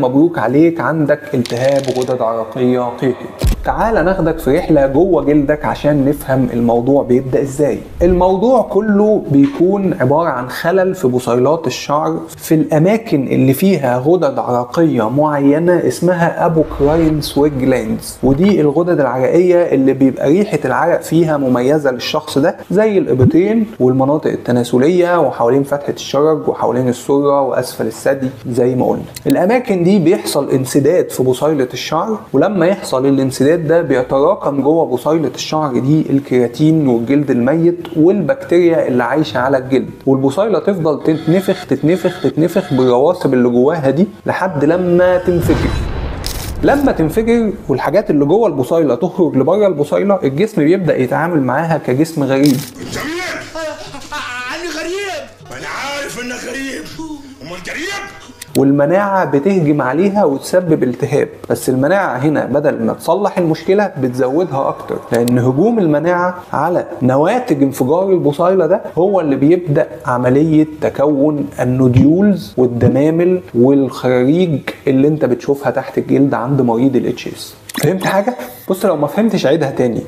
مبروك عليك، عندك التهاب غدد عرقية قيحي. تعال ناخدك في رحلة جوه جلدك عشان نفهم الموضوع بيبدأ ازاي. الموضوع كله بيكون عبارة عن خلل في بصيلات الشعر في الأماكن اللي فيها غدد عرقية معينة اسمها أبوكراين سويت جلاندز، ودي الغدد العرقية اللي بيبقى ريحة العرق فيها مميزة للشخص ده، زي الإبطين والمناطق التناسلية وحوالين فتحة الشرج وحوالين السرة وأسفل الثدي. زي ما قلنا الأماكن دي بيحصل انسداد في بصيلة الشعر، ولما يحصل الانسداد ده بيتراكم جوه بصيلة الشعر دي الكيراتين والجلد الميت والبكتيريا اللي عايشة على الجلد، والبصيلة تفضل تتنفخ تتنفخ تتنفخ بالرواسب اللي جواها دي لحد لما تنفجر. لما تنفجر والحاجات اللي جوه البصيلة تخرج لبره البصيلة، الجسم بيبدأ يتعامل معاها كجسم غريب. جميل. عني غريب. انا عارف انك غريب. امال غريب؟ والمناعة بتهجم عليها وتسبب التهاب، بس المناعة هنا بدل ما تصلح المشكلة بتزودها أكتر، لأن هجوم المناعة على نواتج انفجار البصيلة ده هو اللي بيبدأ عملية تكون النوديولز والدمامل والخراريج اللي انت بتشوفها تحت الجلد عند مريض ال HS. فهمت حاجة؟ بص لو ما فهمتش عيدها تاني.